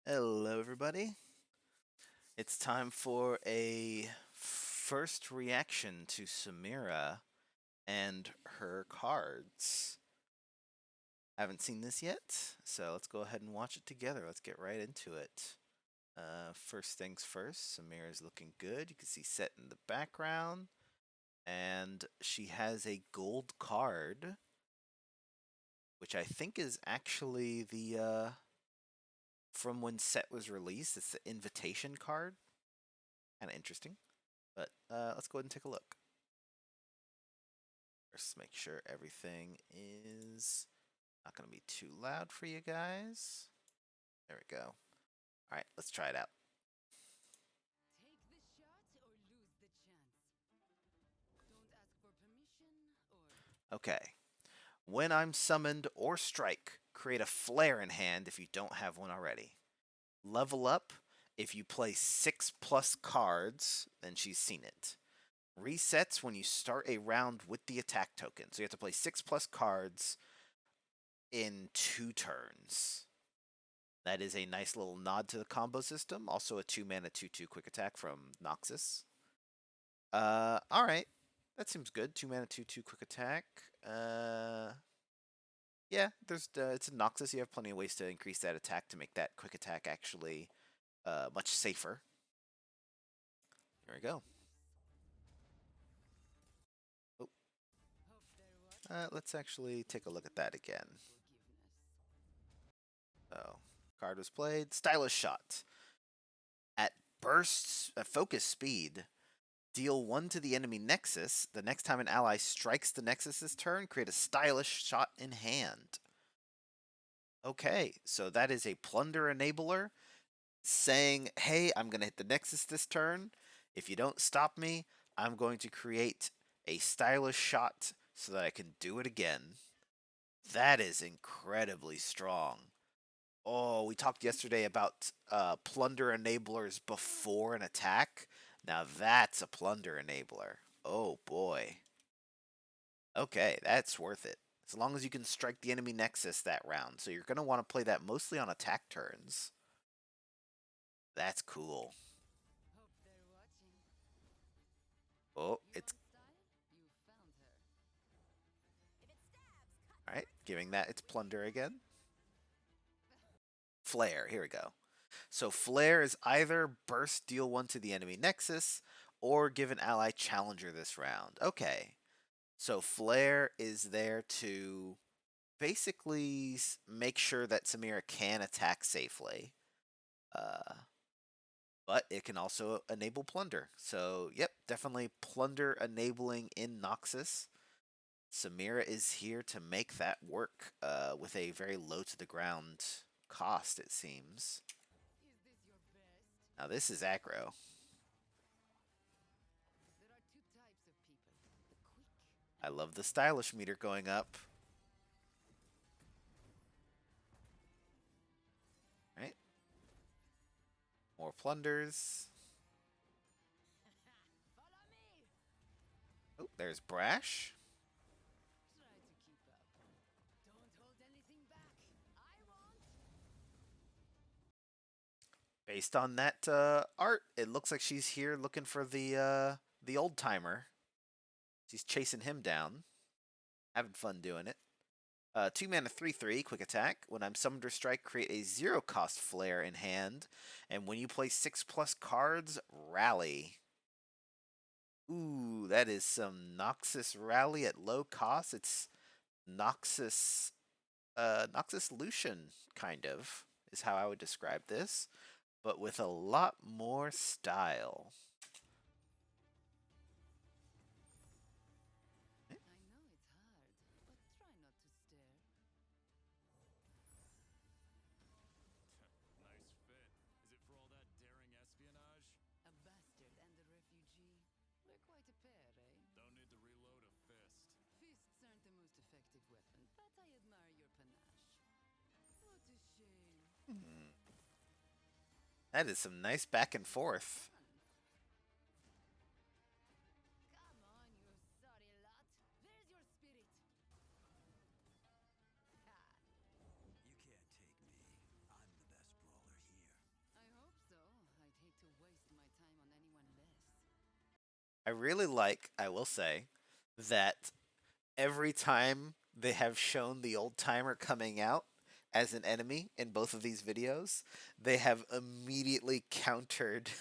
Hello, everybody. It's time for a first reaction to Samira and her cards. Haven't seen this yet, so let's go ahead and watch it together. Let's get right into it. First things first, Samira's looking good. You can see Set in the background, and she has a gold card, which I think is actually the from when Set was released. It's the invitation card. Kind of interesting. But let's go ahead and take a look. First, make sure everything is not going to be too loud for you guys. There we go. All right, let's try it out. Take the shot or lose the chance. Don't ask for permission or Okay. When I'm summoned or strike, create a flare in hand if you don't have one already. Level up if you play 6+ cards, then she's seen it. Resets when you start a round with the attack token. So you have to play 6+ cards in 2 turns. That is a nice little nod to the combo system. Also a 2-mana 2/2 quick attack from Noxus. Alright. That seems good. 2-mana 2/2 quick attack. Yeah, it's a Noxus. You have plenty of ways to increase that attack to make that quick attack actually much safer. Here we go. Oh, hope they're watching. let's actually take a look at that again. Forgiveness. Oh, card was played. Stylish shot. At focus speed, deal 1 to the enemy nexus. The next time an ally strikes the nexus this turn, create a stylish shot in hand. Okay, so that is a plunder enabler saying, hey, I'm going to hit the nexus this turn. If you don't stop me, I'm going to create a stylish shot so that I can do it again. That is incredibly strong. Oh, we talked yesterday about plunder enablers before an attack. Now that's a plunder enabler. Oh boy. Okay, that's worth it. As long as you can strike the enemy nexus that round. So you're going to want to play that mostly on attack turns. That's cool. Hope they're watching. Oh, You it's want style? You found her. If it stabs, cut alright. right Giving through that it. its plunder again. Flare. Here we go. So Flare is either burst deal 1 to the enemy nexus or give an ally challenger this round. Okay. So Flare is there to basically make sure that Samira can attack safely. But it can also enable plunder. So, yep, definitely plunder enabling in Noxus. Samira is here to make that work with a very low to the ground cost, it seems. Is this your best? Now, this is aggro. There are two types of people. The quick I and the love the slow. stylish meter going up. Right? More plunders. Follow me. Oh, there's Brash. Try to keep up. Don't hold anything back. I won't. Based on that art, it looks like she's here looking for the old timer. She's chasing him down, having fun doing it. 2-mana 3/3 quick attack. When I'm summoned or strike, create a 0-cost flare in hand, and when you play 6+ cards, rally. Ooh, that is some Noxus rally at low cost. It's Noxus, Noxus Lucian kind of is how I would describe this, but with a lot more style. I know it's hard, but try not to stare. Nice fit. Is it for all that daring espionage? A bastard and a refugee. We're quite a pair, eh? Don't need to reload a fist. Fists aren't the most effective weapon, but I admire your panache. What a shame. That is some nice back and forth. Fun. Come on, you sorry lot. Where's your spirit? Ha! You can't take me. I'm the best brawler here. I really like, I will say, that every time they have shown the old timer coming out as an enemy in both of these videos, they have immediately countered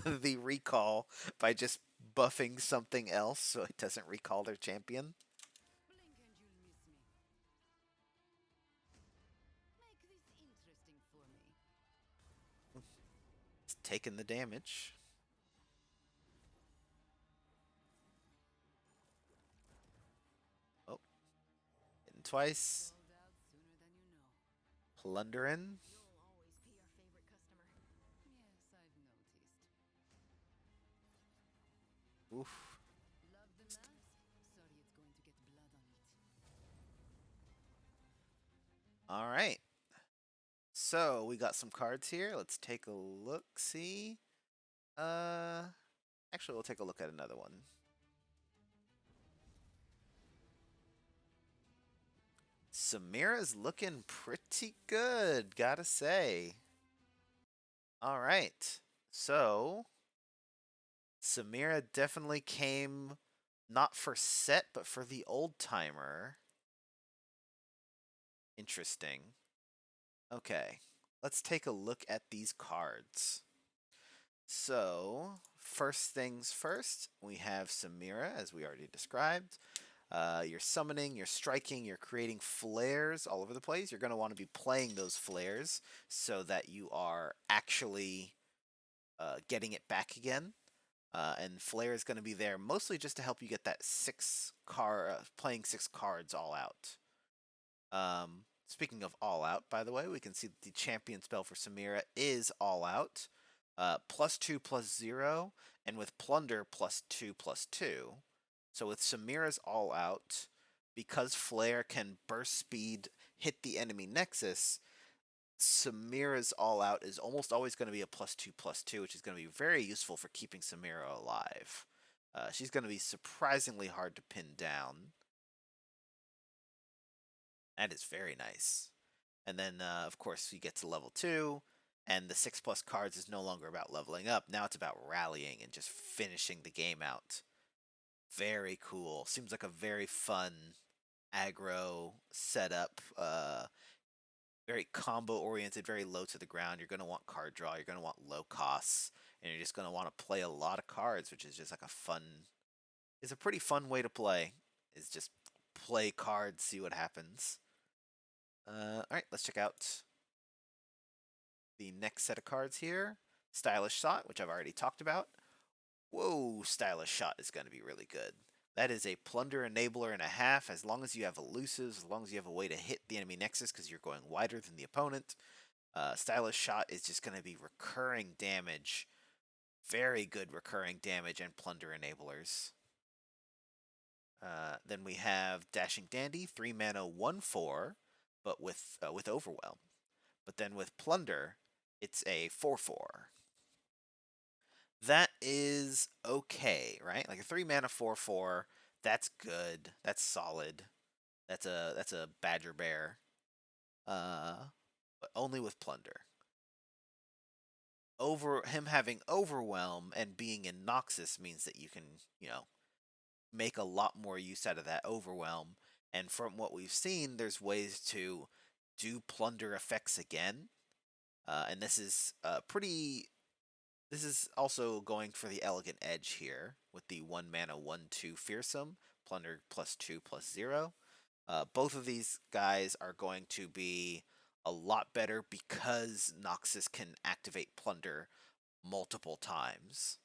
the recall by just buffing something else so it doesn't recall their champion. Blink and you'll miss me. Make this interesting for me. It's taking the damage. Oh, hitting twice. Sold out sooner than you know. Plundering. You'll always be our favorite customer. Yes, I've noticed. Oof. Love the mask? Sorry it's going to get blood on it. All right. So we got some cards here. Let's take a look. See. Actually, we'll take a look at another one. Samira's looking pretty good, gotta say. All right. So Samira definitely came not for set, but for the old timer. Interesting. Okay. Let's take a look at these cards. So, first things first, we have Samira, as we already described. You're summoning, you're striking, you're creating flares all over the place. You're going to want to be playing those flares so that you are actually getting it back again. And flare is going to be there mostly just to help you get that playing 6 cards all out. Speaking of all out, by the way, we can see that the champion spell for Samira is all out. +2/+0, and with Plunder +2/+2. So with Samira's all out, because Flare can burst speed hit the enemy nexus, Samira's all out is almost always going to be a +2/+2, which is going to be very useful for keeping Samira alive. She's going to be surprisingly hard to pin down. That is very nice. And then, of course, you get to level 2, and the 6+ cards is no longer about leveling up. Now it's about rallying and just finishing the game out. Very cool. Seems like a very fun aggro setup. Very combo oriented, very low to the ground. You're going to want card draw. You're going to want low costs, and you're just going to want to play a lot of cards, which is just like a fun. It's a pretty fun way to play. Is just play cards, see what happens. All right, let's check out the next set of cards here. Stylish Shot, which I've already talked about. Whoa, Stylish Shot is going to be really good. That is a Plunder Enabler and a half, as long as you have elusives, as long as you have a way to hit the enemy nexus because you're going wider than the opponent. Stylish Shot is just going to be recurring damage. Very good recurring damage and Plunder Enablers. Then we have Dashing Dandy, 3 mana, 1/4, but with Overwhelm. But then with Plunder, it's a 4/4. That is okay, right? Like a 3 mana 4/4, that's good. That's solid. That's a Badger Bear. But only with Plunder. Him having Overwhelm and being in Noxus means that you can, make a lot more use out of that Overwhelm. And from what we've seen, there's ways to do Plunder effects again. And this is pretty. This is also going for the Elegant Edge here with the 1 mana 1/2 Fearsome, Plunder +2/+0. Both of these guys are going to be a lot better because Noxus can activate Plunder multiple times.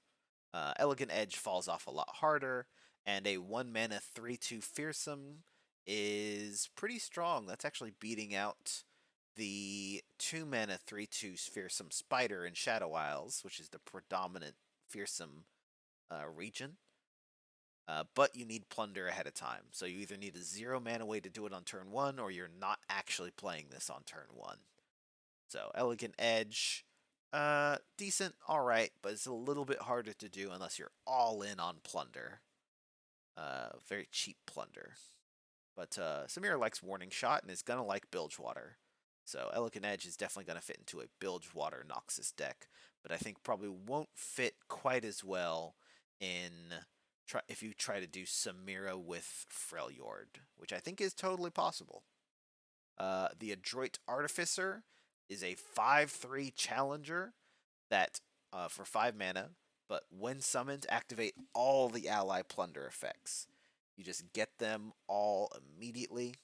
Elegant Edge falls off a lot harder, and a 1 mana 3/2 Fearsome is pretty strong. That's actually beating out the 2 mana 3/2 Fearsome Spider in Shadow Isles, which is the predominant Fearsome region. But you need Plunder ahead of time. So you either need a 0 mana way to do it on turn 1, or you're not actually playing this on turn 1. So Elegant Edge, decent, alright, but it's a little bit harder to do unless you're all in on Plunder. Very cheap Plunder. But Samira likes Warning Shot and is going to like Bilgewater. So Elegant Edge is definitely going to fit into a Bilgewater Noxus deck, but I think probably won't fit quite as well in if you try to do Samira with Freljord, which I think is totally possible. The Adroit Artificer is a 5/3 challenger that for 5 mana, but when summoned, activate all the ally plunder effects. You just get them all immediately.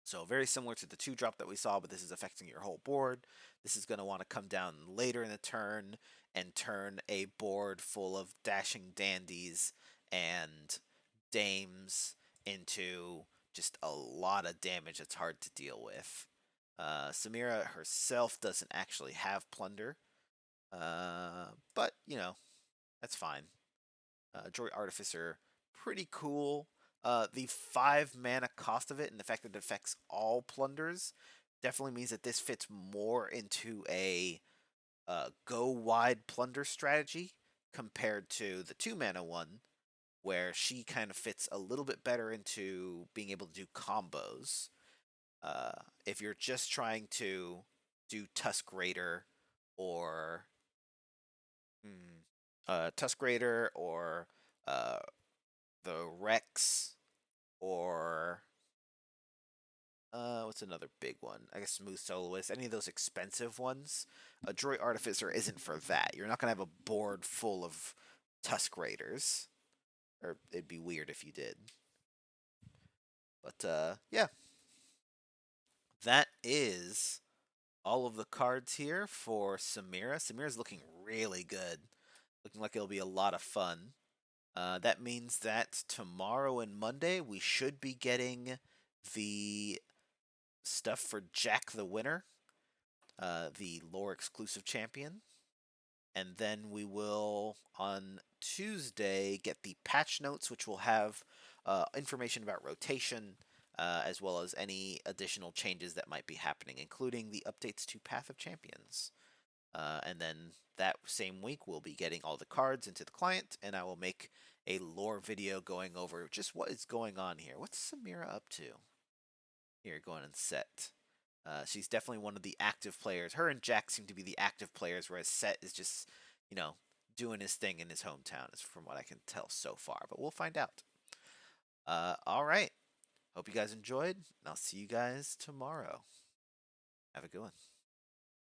So very similar to the 2-drop that we saw, but this is affecting your whole board. This is going to want to come down later in the turn and turn a board full of dashing dandies and dames into just a lot of damage that's hard to deal with. Samira herself doesn't actually have plunder, but you know, that's fine. Droid Artificer, pretty cool. The 5 mana cost of it and the fact that it affects all plunders definitely means that this fits more into a go wide plunder strategy compared to the 2 mana one, where she kind of fits a little bit better into being able to do combos. If you're just trying to do Tusk Raider or Tusk Raider or uh, the Rex or what's another big one? I guess Smooth Soloist. Any of those expensive ones. A Droid Artificer isn't for that. You're not gonna have a board full of Tusk Raiders, or it'd be weird if you did. But yeah, that is all of the cards here for Samira. Samira's looking really good. Looking like it'll be a lot of fun. That means that tomorrow and Monday we should be getting the stuff for Jack the Winner, the lore exclusive champion. And then we will, on Tuesday, get the patch notes, which will have information about rotation, as well as any additional changes that might be happening, including the updates to Path of Champions. And then that same week, we'll be getting all the cards into the client, and I will make a lore video going over just what is going on here. What's Samira up to? Here, going and Set. She's definitely one of the active players. Her and Jack seem to be the active players, whereas Set is just, you know, doing his thing in his hometown, is from what I can tell so far. But we'll find out. All right. Hope you guys enjoyed, and I'll see you guys tomorrow. Have a good one.